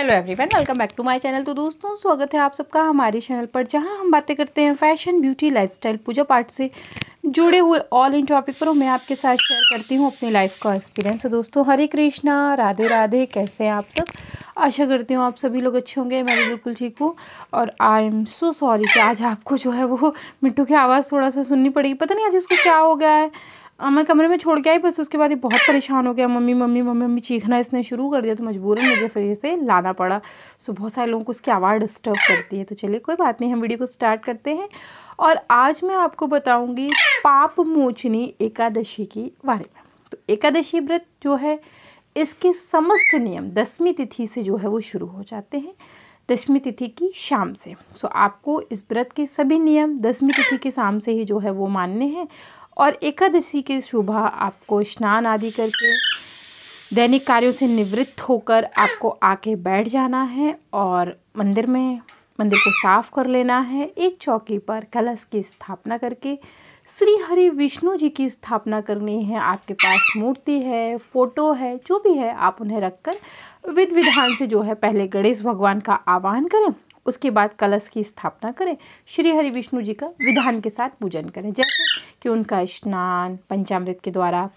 Hello everyone, welcome back to my channel. तो दोस्तों स्वागत है आप सबका हमारे चैनल पर, जहां हम बातें करते हैं फैशन, ब्यूटी, लाइफस्टाइल, पूजा पाठ से जुड़े हुए ऑल इन टॉपिक पर। मैं आपके साथ शेयर करती हूं अपनी लाइफ का एक्सपीरियंस। तो दोस्तों हरे कृष्णा, राधे राधे। कैसे हैं आप सब? आशा करती हूँ आप सभी लोग अच्छे होंगे। मैं भी बिल्कुल ठीक हूँ। और आई एम सो सॉरी कि आज आपको जो है वो मिट्टू की आवाज़ थोड़ा सा सुननी पड़ेगी। पता नहीं आज इसको क्या हो गया है। मैं कमरे में छोड़ के आई, बस उसके बाद ये बहुत परेशान हो गया। मम्मी मम्मी मम्मी मम्मी चीखना इसने शुरू कर दिया, तो मजबूरन मुझे फिर इसे लाना पड़ा। सो बहुत सारे लोगों को उसकी आवाज़ डिस्टर्ब करती है। तो चलिए कोई बात नहीं, हम वीडियो को स्टार्ट करते हैं। और आज मैं आपको बताऊंगी पाप मोचनी एकादशी के बारे में। तो एकादशी व्रत जो है, इसके समस्त नियम 10वीं तिथि से जो है वो शुरू हो जाते हैं, 10वीं तिथि की शाम से। सो आपको इस व्रत के सभी नियम 10वीं तिथि के शाम से ही जो है वो मानने हैं। और एकादशी के सुबह आपको स्नान आदि करके दैनिक कार्यों से निवृत्त होकर आपको आके बैठ जाना है और मंदिर को साफ कर लेना है। एक चौकी पर कलश की स्थापना करके श्री हरि विष्णु जी की स्थापना करनी है। आपके पास मूर्ति है, फोटो है, जो भी है आप उन्हें रखकर विधि विधान से जो है पहले गणेश भगवान का आवाहन करें, उसके बाद कलश की स्थापना करें, श्री हरि विष्णु जी का विधान के साथ पूजन करें। जैसे कि उनका स्नान पंचामृत के द्वारा,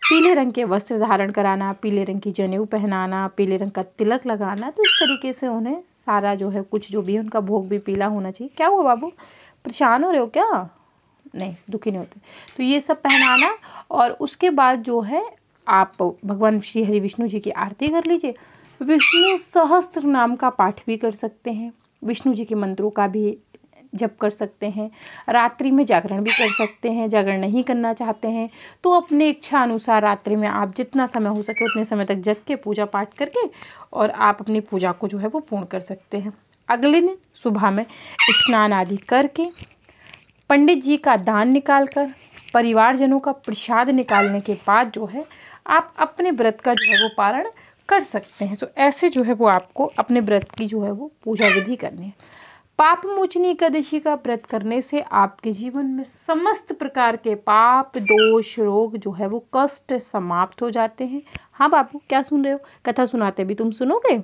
पीले रंग के वस्त्र धारण कराना, पीले रंग की जनेऊ पहनाना, पीले रंग का तिलक लगाना। तो इस तरीके से उन्हें सारा जो है कुछ जो भी है उनका भोग भी पीला होना चाहिए। क्या हुआ बाबू, परेशान हो रहे हो क्या? नहीं, दुखी नहीं होते। तो ये सब पहनाना और उसके बाद जो है आप भगवान श्री हरि विष्णु जी की आरती कर लीजिए। विष्णु सहस्त्र नाम का पाठ भी कर सकते हैं, विष्णु जी के मंत्रों का भी जप कर सकते हैं। रात्रि में जागरण भी कर सकते हैं। जागरण नहीं करना चाहते हैं तो अपने इच्छा अनुसार रात्रि में आप जितना समय हो सके उतने समय तक जग के पूजा पाठ करके और आप अपनी पूजा को जो है वो पूर्ण कर सकते हैं। अगले दिन सुबह में स्नान आदि करके पंडित जी का दान निकाल कर, परिवारजनों का प्रसाद निकालने के बाद जो है आप अपने व्रत का जो है वो पारण कर सकते हैं। तो ऐसे जो है वो आपको अपने व्रत की जो है वो पूजा विधि करनी है। पाप मोचनी एकादशी का व्रत करने से आपके जीवन में समस्त प्रकार के पाप, दोष, रोग जो है वो कष्ट समाप्त हो जाते हैं। हाँ बाबू, क्या सुन रहे हो? कथा सुनाते भी तुम सुनोगे।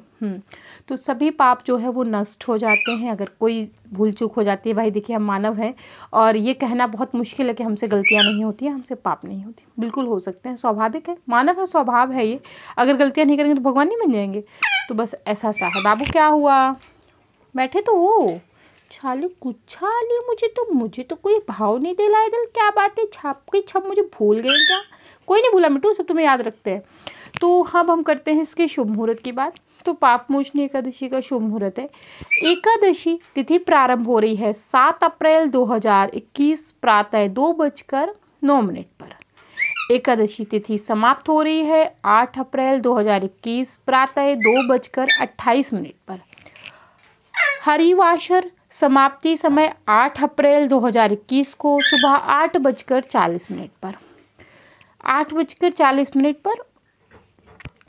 तो सभी पाप जो है वो नष्ट हो जाते हैं। अगर कोई भूल चूक हो जाती है, भाई देखिए हम मानव हैं और ये कहना बहुत मुश्किल है कि हमसे गलतियाँ नहीं होती हैं, हमसे पाप नहीं होती। बिल्कुल हो सकते हैं, स्वाभाविक है, मानव है, स्वभाव है ये। अगर गलतियाँ नहीं करेंगे तो भगवान नहीं बन जाएंगे। तो बस ऐसा सा है। बाबू क्या हुआ? बैठे तो वो छाली कुछाली, मुझे तो कोई भाव नहीं दिला इधर। क्या बात है, छप मुझे भूल गए क्या? कोई नहीं भूला मिट्टू, सब तुम्हें याद रखते हैं। तो अब हम करते हैं इसके शुभ मुहूर्त की बात। तो पाप मोचनी एकादशी का शुभ मुहूर्त है। एकादशी तिथि प्रारंभ हो रही है 7 अप्रैल 2021 प्रातः 2:09 पर। एकादशी तिथि समाप्त हो रही है 8 अप्रैल 2021 प्रातः 2:28 पर। हरिवासर समाप्ति समय 8 अप्रैल 2021 को सुबह 8:40 पर। 8:40 पर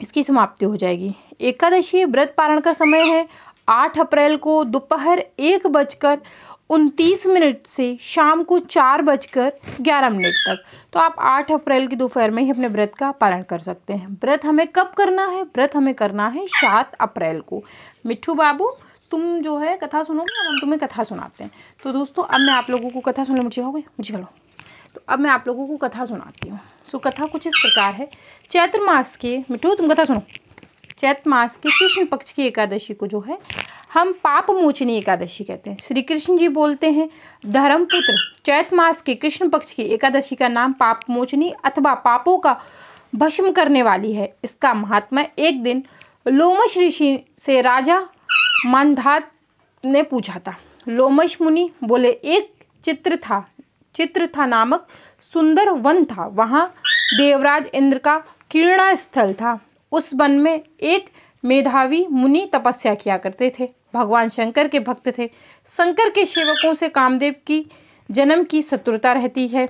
इसकी समाप्ति हो जाएगी। एकादशी व्रत पारण का समय है 8 अप्रैल को दोपहर 1:29 से शाम को 4:11 तक। तो आप 8 अप्रैल की दोपहर में ही अपने व्रत का पारण कर सकते हैं। व्रत हमें कब करना है? व्रत हमें करना है 7 अप्रैल को। मिट्ठू बाबू, तुम जो है कथा सुनोगे और हम तुम्हें कथा सुनाते हैं। तो दोस्तों अब मैं आप लोगों को कथा सुनना, मुझे हो गई, मुझे चलो। तो अब मैं आप लोगों को कथा सुनाती हूँ। तो कथा कुछ इस प्रकार है। चैत्र मास के, मिट्टू तुम कथा सुनो, चैत्र मास के कृष्ण पक्ष की एकादशी को जो है हम पाप मोचनी एकादशी कहते हैं। श्री कृष्ण जी बोलते हैं, धर्मपुत्र, चैत्र मास के कृष्ण पक्ष की एकादशी का नाम पाप मोचनी अथवा पापों का भस्म करने वाली है। इसका महात्मा, एक दिन लोमश ऋषि से राजा मांधात ने पूछा था। लोमश मुनि बोले, एक चित्रथा नामक सुंदर वन था। वहाँ देवराज इंद्र का क्रीड़ा स्थल था। उस वन में एक मेधावी मुनि तपस्या किया करते थे। भगवान शंकर के भक्त थे। शंकर के सेवकों से कामदेव की जन्म की शत्रुता रहती है।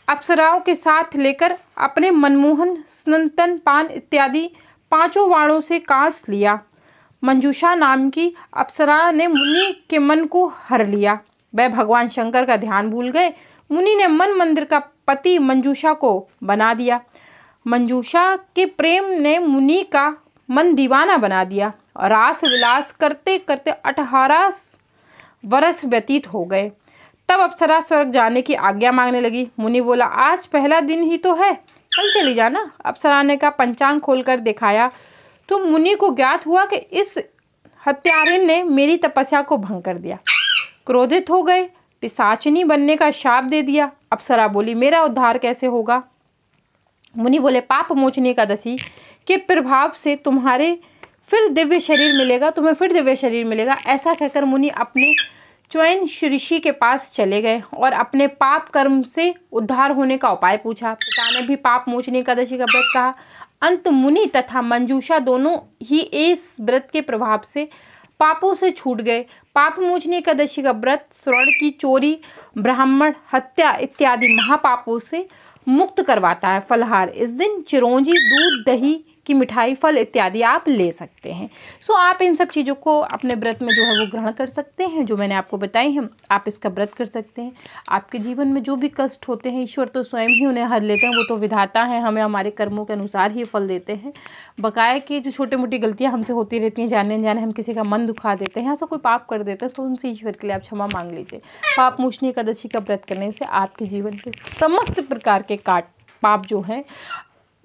अप्सराओं के साथ लेकर अपने मनमोहन स्नतन पान इत्यादि 5 वाणों से कांस लिया। मंजूषा नाम की अप्सरा ने मुनि के मन को हर लिया। वह भगवान शंकर का ध्यान भूल गए। मुनि ने मन मंदिर का पति मंजूषा को बना दिया। मंजूषा के प्रेम ने मुनि का मन दीवाना बना दिया। रास विलास करते करते 18 वर्ष व्यतीत हो गए। तब अप्सरा स्वर्ग जाने की आज्ञा मांगने लगी। मुनि बोला, आज पहला दिन ही तो है, कल चली जाना। अप्सरा ने कहा, पंचांग खोलकर दिखाया तो मुनि को ज्ञात हुआ कि इस हत्यारिन ने मेरी तपस्या को भंग कर दिया। क्रोधित हो गए, पिशाचिनी बनने का शाप दे दिया। अप्सरा बोली, मेरा उद्धार कैसे होगा? मुनि बोले, पाप मोचनी एकादशी के प्रभाव से तुम्हें फिर दिव्य शरीर मिलेगा। ऐसा कहकर मुनि अपने च्वेन ऋषि के पास चले गए और अपने पाप कर्म से उद्धार होने का उपाय पूछा। पिता ने भी पाप मोचनी एकादशी का व्रत कहा। अंत मुनि तथा मंजूषा दोनों ही इस व्रत के प्रभाव से पापों से छूट गए। पाप मोचनी एकादशी का व्रत स्वर्ण की चोरी, ब्राह्मण हत्या इत्यादि महापापों से मुक्त करवाता है। फलहार, इस दिन चिरौंजी, दूध, दही की मिठाई, फल इत्यादि आप ले सकते हैं। सो आप इन सब चीज़ों को अपने व्रत में जो है वो ग्रहण कर सकते हैं, जो मैंने आपको बताई हैं। आप इसका व्रत कर सकते हैं। आपके जीवन में जो भी कष्ट होते हैं, ईश्वर तो स्वयं ही उन्हें हर लेते हैं। वो तो विधाता हैं, हमें हमारे कर्मों के अनुसार ही फल देते हैं। बकाया की जो छोटी मोटी गलतियाँ हमसे होती रहती हैं, जाने अनजाने हम किसी का मन दुखा देते हैं, ऐसा कोई पाप कर देते हैं, तो उनसे ईश्वर के लिए आप क्षमा मांग लीजिए। पाप मोचनी एकादशी का व्रत करने से आपके जीवन के समस्त प्रकार के पाप जो हैं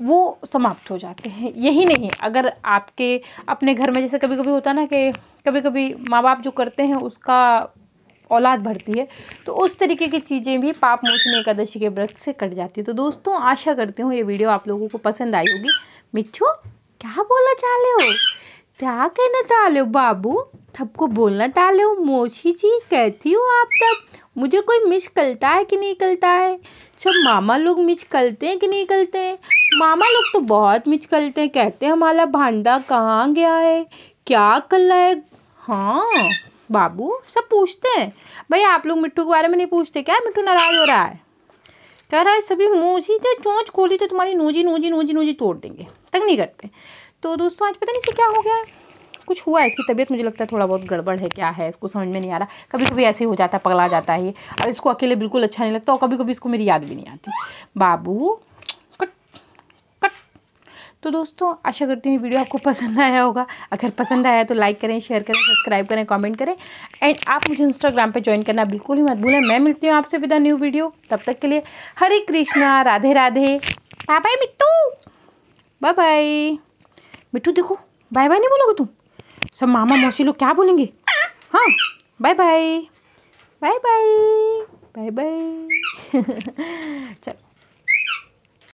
वो समाप्त हो जाते हैं। यही नहीं, अगर आपके अपने घर में जैसे कभी कभी होता है ना कि कभी कभी माँ बाप जो करते हैं उसका औलाद बढ़ती है, तो उस तरीके की चीज़ें भी पाप मोचनी एकादशी के व्रत से कट जाती है। तो दोस्तों, आशा करती हूँ ये वीडियो आप लोगों को पसंद आई होगी। मिच्छू, क्या बोलना चाह रहे हो? क्या कहना चाह रहे हो बाबू? सबको बोलना चाह रहे हो? मोची जी कहती हो आप तब? मुझे कोई मिस करता है कि नहीं करता है? सब मामा लोग मिस करते हैं कि नहीं करते हैं? मामा लोग तो बहुत मिस करते हैं, कहते हैं हमारा भांडा कहाँ गया है, क्या कर रहा है। हाँ बाबू, सब पूछते हैं। भाई आप लोग मिट्टू के बारे में नहीं पूछते क्या? मिट्टू नाराज हो रहा है, कह रहा है सभी मोची से चोंच खोली तो तुम्हारी नोजी नोजी नोजी नोजी तोड़ देंगे, तक नहीं करते। तो दोस्तों, आज पता नहीं से क्या हो गया है, कुछ हुआ है, इसकी तबीयत मुझे लगता है थोड़ा बहुत गड़बड़ है। क्या है इसको समझ में नहीं आ रहा। कभी कभी ऐसे ही हो जाता है, पगला जाता है ये, और इसको अकेले बिल्कुल अच्छा नहीं लगता, और कभी कभी इसको मेरी याद भी नहीं आती। बाबू कट कट। तो दोस्तों, आशा करती हूँ वीडियो आपको पसंद आया होगा। अगर पसंद आया तो लाइक करें, शेयर करें, सब्सक्राइब करें, कमेंट करें, एंड आप मुझे इंस्टाग्राम पे ज्वाइन करना बिल्कुल ही मत भूलें। मैं मिलती हूँ आपसे विद न्यू वीडियो। तब तक के लिए हरे कृष्णा, राधे राधे, बाय बाय मिट्टू, बाय बाय। मिट्टू देखो, बाय बाय नहीं बोलोगे तुम? सब मामा मौसी लोग क्या बोलेंगे? हाँ, bye bye, bye bye, bye bye. चलो।